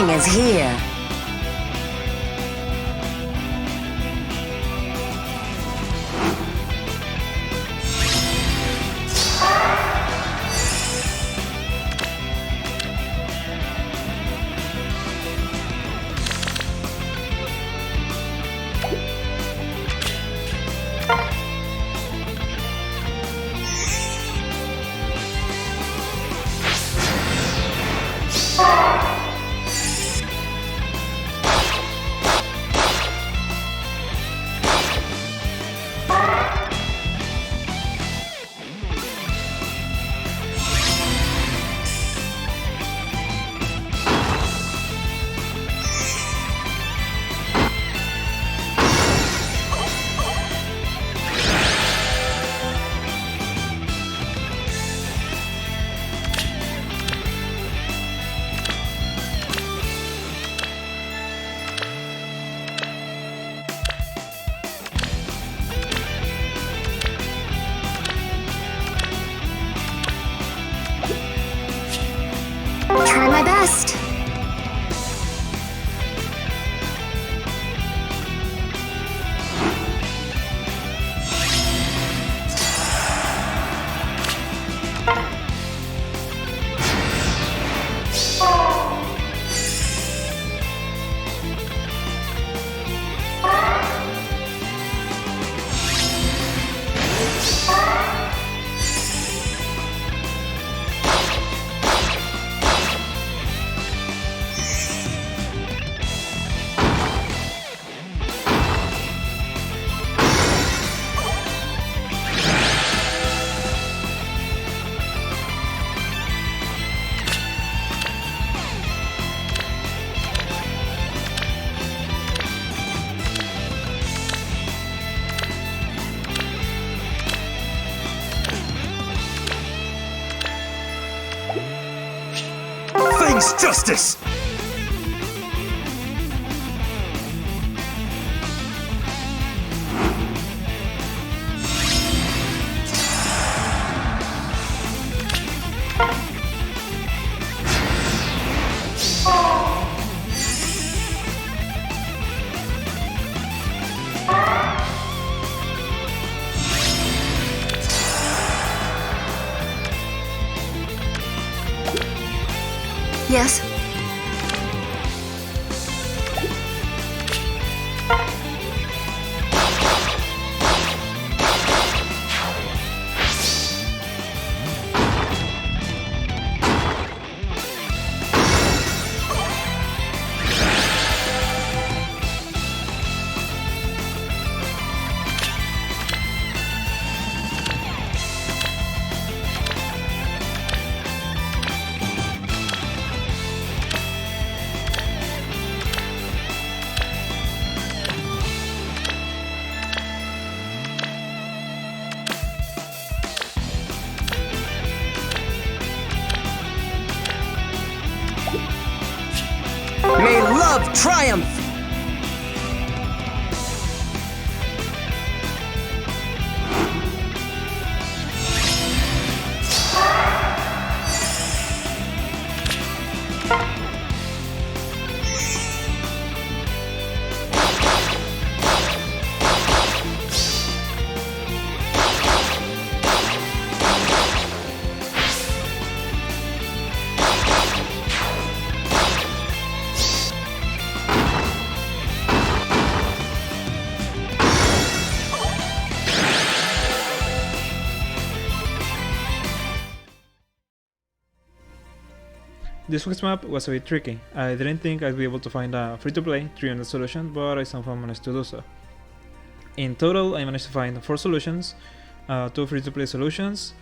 Spring is here. Try my best. Justice! Yes? May love triumph! This week's map was a bit tricky. I didn't think I'd be able to find a free-to-play 300 solution, but I somehow managed to do so. In total, I managed to find 4 solutions, 2 free-to-play solutions,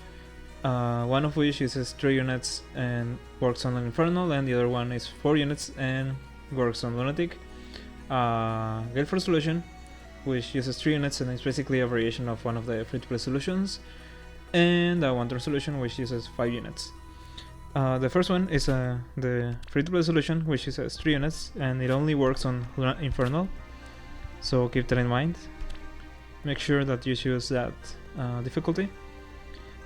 one of which uses 3 units and works on an Infernal, and the other one is 4 units and works on Lunatic. Galeforce solution, which uses 3 units and is basically a variation of one of the free-to-play solutions, and a one-turn solution which uses 5 units. The first one is the free-to-play solution, which uses 3 units and it only works on Infernal, so keep that in mind. Make sure that you choose that difficulty.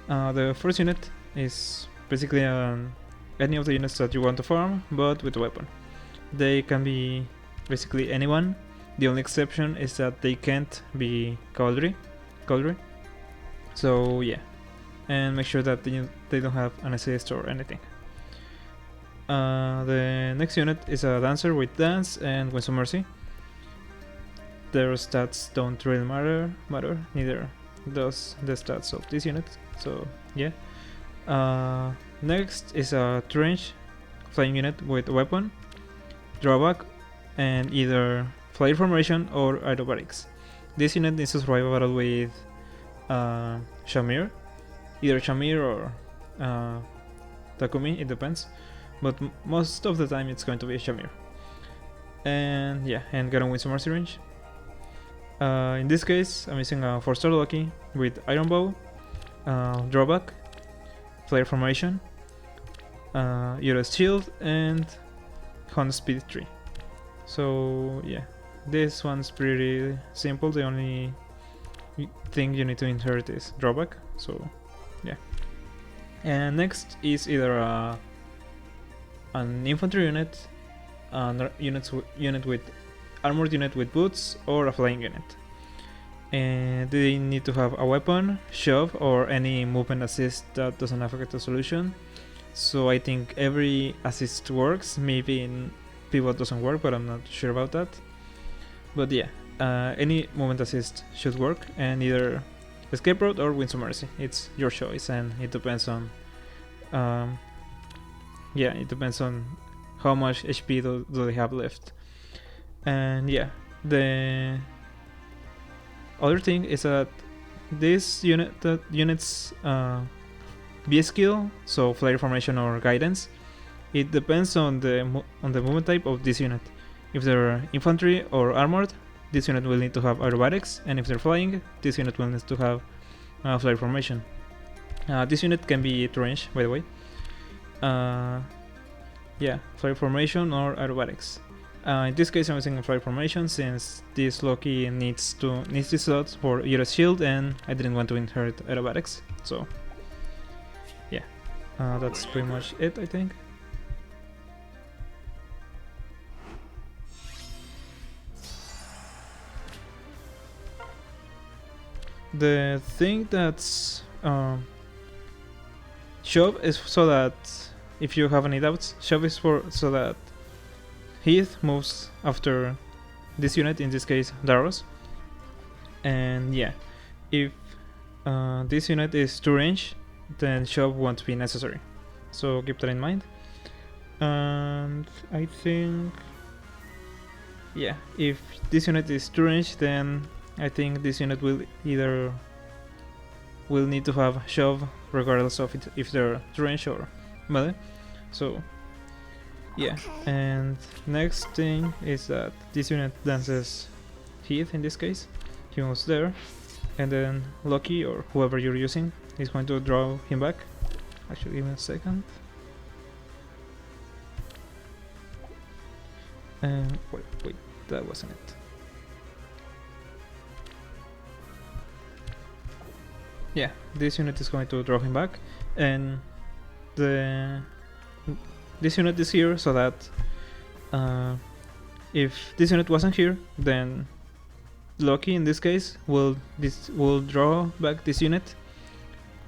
The first unit is basically any of the units that you want to farm, but with a weapon. they can be basically anyone. The only exception is that they can't be Cavalier. So yeah, and make sure that they don't have an assist or anything. The next unit is a dancer with dance and Winds of Mercy. Their stats don't really matter, neither does the stats of this unit, so yeah. Next is a range flying unit with a weapon, drawback, and either flyer formation or aerobatics. This unit needs to survive a battle with Shamir, either Shamir or Takumi, it depends, but most of the time it's going to be Shamir. And yeah, and get on Winds of Mercy range. In this case, I'm using a 4-star Loki with Iron Bow, drawback, flare formation, US shield, and Hunt speed 3. So yeah, this one's pretty simple. The only thing you need to inherit is drawback. So yeah. And next is either an infantry unit, unit with armored unit with boots, or a flying unit. And they need to have a weapon, shove, or any movement assist that doesn't affect the solution. So I think every assist works. Maybe in pivot doesn't work, but I'm not sure about that. But yeah, any movement assist should work, and either escape route or Winds of Mercy. It's your choice, and it depends on it depends on how much HP do they have left. And yeah, the other thing is that this unit's B skill, so flare formation or guidance, it depends on the movement type of this unit. If they're infantry or armored, this unit will need to have aerobatics, and if they're flying, this unit will need to have flare formation. This unit can be range, by the way. Yeah, flare formation or aerobatics. In this case, I'm using a flare formation since this Loki needs this slot for US shield, and I didn't want to inherit aerobatics. So yeah, that's pretty much it, I think. The thing that's shove is so that if you have any doubts, shove is so that Heath moves after this unit, in this case Daros. And yeah, if this unit is to range, then shove won't be necessary, so keep that in mind. And I think, yeah, if this unit is to range, then I think this unit will need to have shove regardless of if they're to range or melee. So yeah, and next thing is that this unit dances Heath. In this case, he moves there, and then Loki or whoever you're using is going to draw him back. Actually, give me a second. And wait, that wasn't it. Yeah, this unit is going to draw him back, and this unit is here so that if this unit wasn't here, then Loki in this case will draw back this unit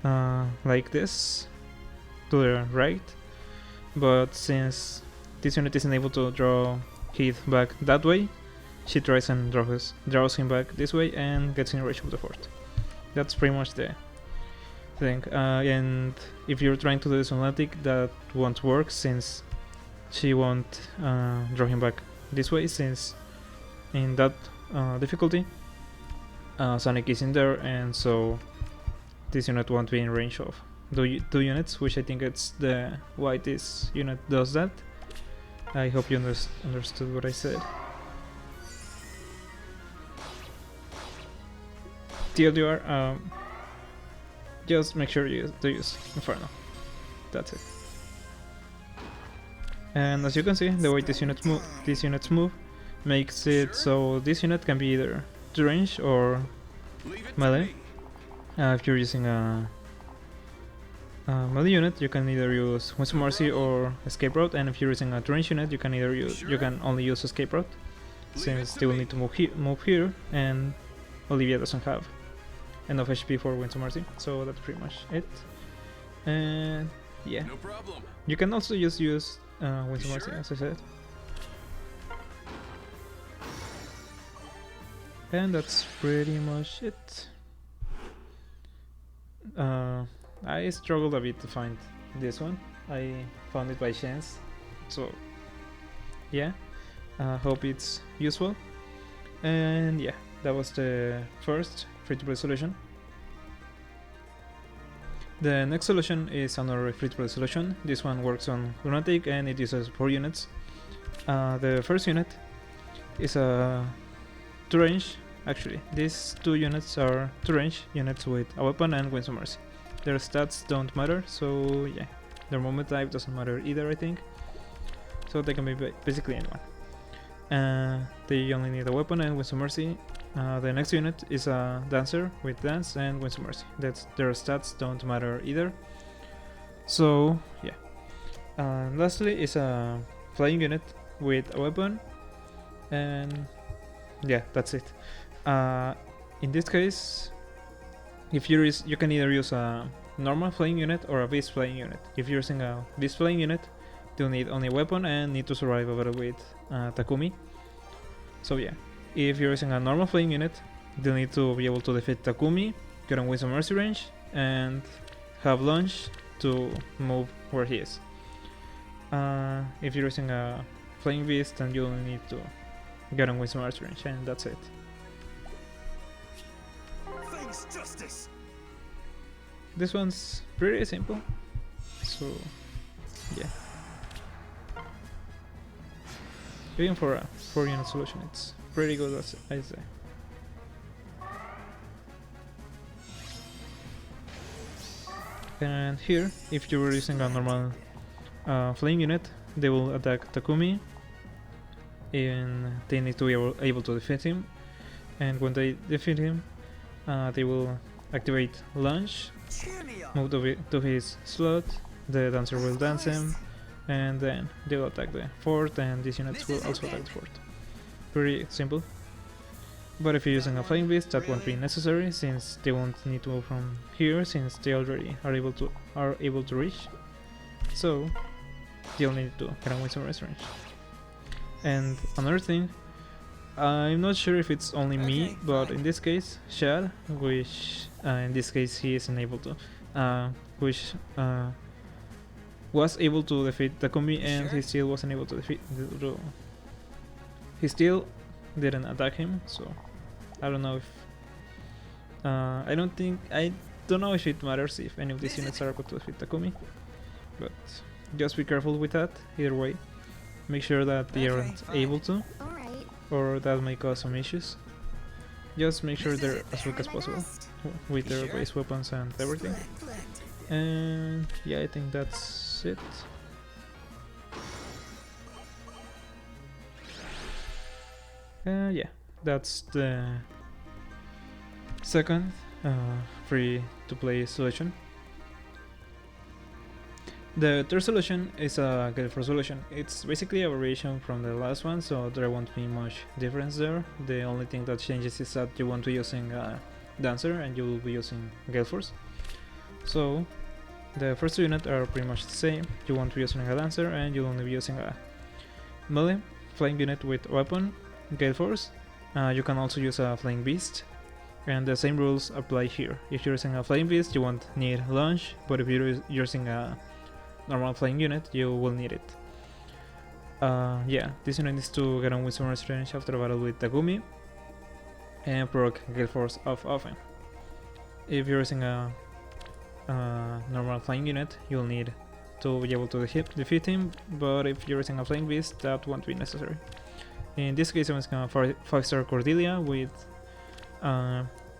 like this to the right. But since this unit isn't able to draw Heath back that way, she tries and draws him back this way and gets in range of the fort. That's pretty much the thing. And if you're trying to do this on Lunatic, that won't work since she won't draw him back this way, since in that difficulty Sonic is in there, and so this unit won't be in range of two units, which I think it's why this unit does that. I hope you understood what I said. TLDR, just make sure you use Infernal. That's it. And as you can see, the way these units move makes it so this unit can be either range or melee. If you're using a melee unit, you can either use Winds of Mercy or Escape Route, and if you're using a range unit, you can only use Escape Route, since they will need to move here, and Olivia doesn't have enough HP for Winds of Mercy, so that's pretty much it. And yeah, No problem. you can also just use Winds of Mercy, as I said. And that's pretty much it. I struggled a bit to find this one. I found it by chance, so yeah, hope it's useful. And yeah, that was the first free-to-play solution. The next solution is another free-to-play solution. This one works on Lunatic and it uses 4 units. The first unit is a 2-range. Actually, these 2 units are 2-range units with a weapon and Winds of Mercy. Their stats don't matter, so yeah, their movement type doesn't matter either, I think. So they can be basically anyone. They only need a weapon and Winds of Mercy. The next unit is a dancer with dance and Winds of Mercy. Their stats don't matter either. So yeah. Lastly is a flying unit with a weapon, and yeah, that's it. In this case, if you can either use a normal flying unit or a beast flying unit. If you're using a beast flying unit, you'll need only a weapon and need to survive a battle with Takumi. So yeah, if you're using a normal flying unit, you'll need to be able to defeat Takumi, get on Winds of Mercy range, and have launch to move where he is. If you're using a flying beast, then you'll need to get on Winds of Mercy range, and that's it. Thanks, Justice. This one's pretty simple, so yeah. Even for a 4-unit solution, it's pretty good, as I say. And here, if you were using a normal flying unit, they will attack Takumi, and they need to be able to defeat him. And when they defeat him, they will activate launch, move to his slot, the dancer will dance him, and then they will attack the fort, and these units will also attack the fort. Pretty simple. But if you're using a flying beast, that won't be necessary, since they won't need to move from here, since they already are able to reach. So they only need to get on Winds of Mercy range. And another thing, I'm not sure if it's only me, but in this case, Shad, which in this case he isn't able to, which was able to defeat Takumi, and he still wasn't able to defeat. He still didn't attack him, so I don't know if I don't know if it matters if any of these units are able to defeat Takumi, but just be careful with that. Either way, make sure that they aren't able to, or that may cause some issues. Just make sure they're as weak as possible with their base weapons and everything. And yeah, I think that's it. Yeah, that's the second free-to-play solution. The third solution is a Galeforce solution. It's basically a variation from the last one, so there won't be much difference there. The only thing that changes is that you won't be using a dancer and you will be using Galeforce. So the first 2 units are pretty much the same. You won't be using a dancer and you'll only be using a melee flying unit with weapon, Galeforce. You can also use a flying beast, and the same rules apply here. If you're using a flying beast, you won't need launch, but if you're using a normal flying unit, you will need it. Yeah, this unit needs to get on Winds of Mercy range after a battle with Takumi and proc Galeforce off often. If you're using a normal flying unit, you'll need to be able to defeat him, but if you're using a flying beast, that won't be necessary. In this case, I'm using a 5-star Cordelia with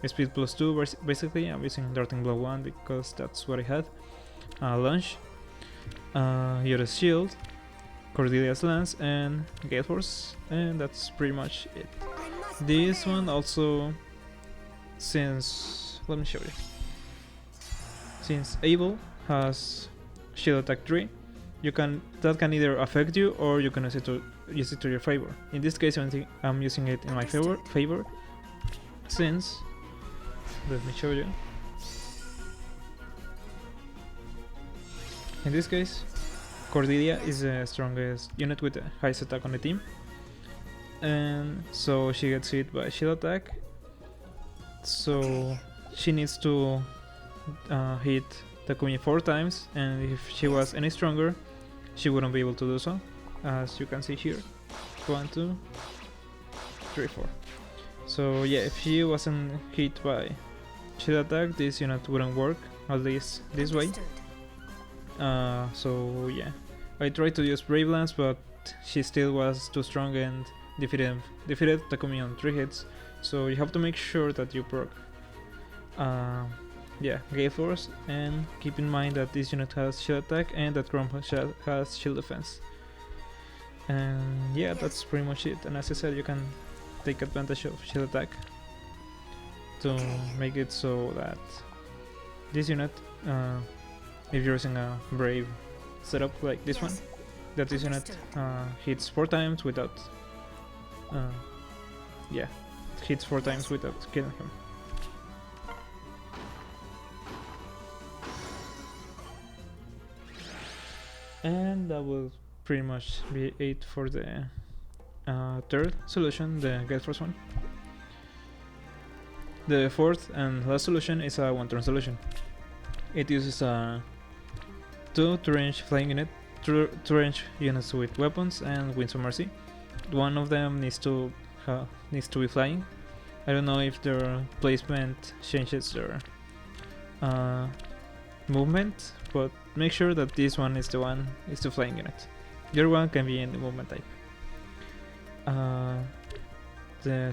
speed +2, basically. I'm using Darting Blow 1 because that's what I had. Launch, Yoda's Shield, Cordelia's Lance, and Galeforce, and that's pretty much it. This one also, let me show you. Since Abel has shield attack 3, that can either affect you or you can use it to your favor. In this case, I'm using it in my favor, since, let me show you. In this case, Cordelia is the strongest unit with the highest attack on the team, and so she gets hit by shield attack. So she needs to hit Takumi 4 times, and if she was any stronger, she wouldn't be able to do so, as you can see here. 1, 2, 3, 4. So yeah, if she wasn't hit by shield attack, this unit wouldn't work, at least this way. So yeah, I tried to use Brave Lance, but she still was too strong and defeated Takumi on 3 hits. So you have to make sure that you proc Galeforce, and keep in mind that this unit has shield attack and that Chrome has shield defense. And yeah, that's pretty much it. And as I said, you can take advantage of shield attack to make it so that this unit, if you're using a Brave setup like this one, that this unit hits 4 times without hits 4 times without killing him. And that will pretty much be it for the third solution, the Galeforce one. The fourth and last solution is a one-turn solution. It uses a 2 range flying unit, 2 range units with weapons and Winds of Mercy. One of them needs to be flying. I don't know if their placement changes their movement, but make sure that this one is the flying unit. The other one can be any movement type. The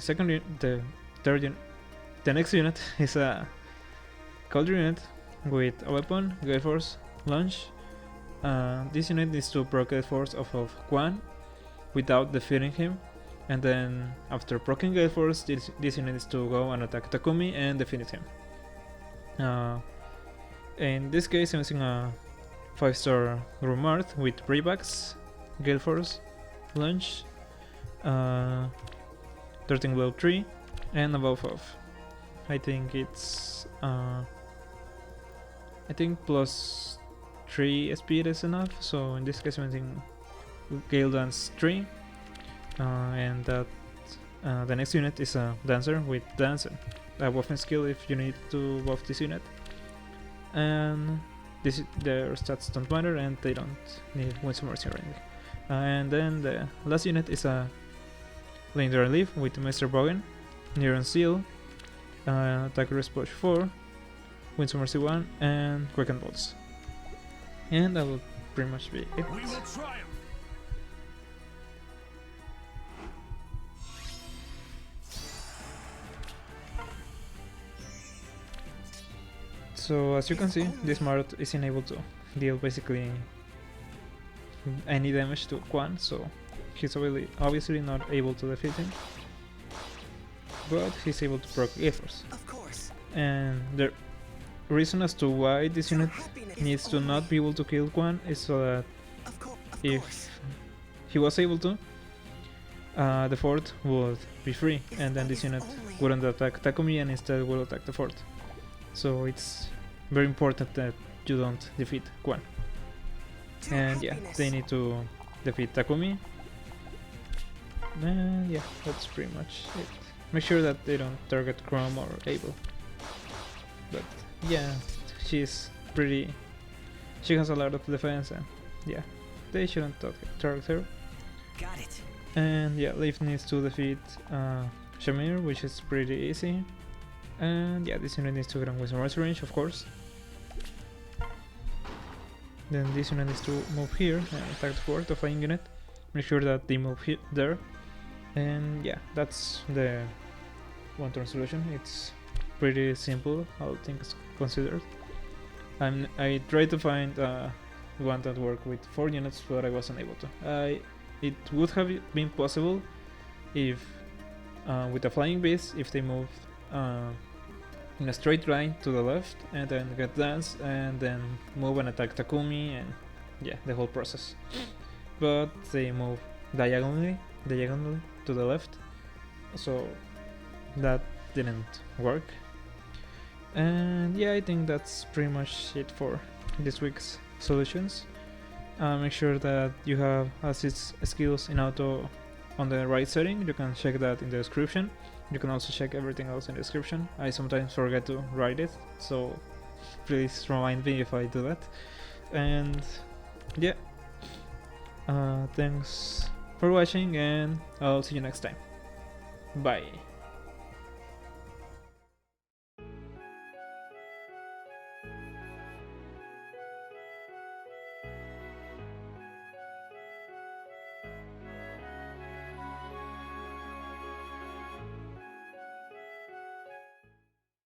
next unit is a Cavalier unit with a weapon, Galeforce, launch. This unit needs to proc Galeforce off of Quan without defeating him, and then after proccing Galeforce, this unit needs to go and attack Takumi and defeat him. In this case, I'm using a 5-star Grumart with Braybacks, Galeforce, launch, 13 glow 3, and above of. I think it's plus 3 speed is enough, so in this case I'm using Gale Dance 3, and that the next unit is a Dancer with Dancer, a buffing skill if you need to buff this unit, and their stats don't matter and they don't need Winds of Mercy or anything. And then the last unit is a Legendary Leif with Mr. Bogan, Neuron Seal, Attack Response 4, Winds of Mercy 1, and Quicken Bolts. And that will pretty much be it. We will triumph. So as you can see, this Marot isn't able to deal basically any damage to Quan, so he's obviously not able to defeat him, but he's able to proc Galeforce. Of course. And the reason as to why this unit needs to not be able to kill Quan is so that if he was able to, the fort would be free, and then this unit wouldn't attack Takumi and instead will attack the fort. So it's very important that you don't defeat Quan. And yeah, they need to defeat Takumi. And yeah, that's pretty much it. Make sure that they don't target Chrome or Abel. But yeah, she has a lot of defense, and yeah, they shouldn't target her. Got it. And yeah, Leif needs to defeat Shamir, which is pretty easy. And yeah, this unit needs to get on Winds of Mercy range, of course. Then this unit needs to move here and attack the fort, the flying unit. Make sure that they move there. And yeah, that's the one-turn solution. It's pretty simple, all things considered. I tried to find one that worked with 4 units, but I wasn't able to. It would have been possible if with a flying beast, if they moved in a straight line to the left, and then get dance, and then move and attack Takumi, and yeah, the whole process. But they move diagonally to the left, so that didn't work. And yeah, I think that's pretty much it for this week's solutions. Make sure that you have assist skills in auto on the right setting. You can check that in the description. You can also check everything else in the description. I sometimes forget to write it, so please remind me if I do that. And yeah, thanks for watching, and I'll see you next time. Bye.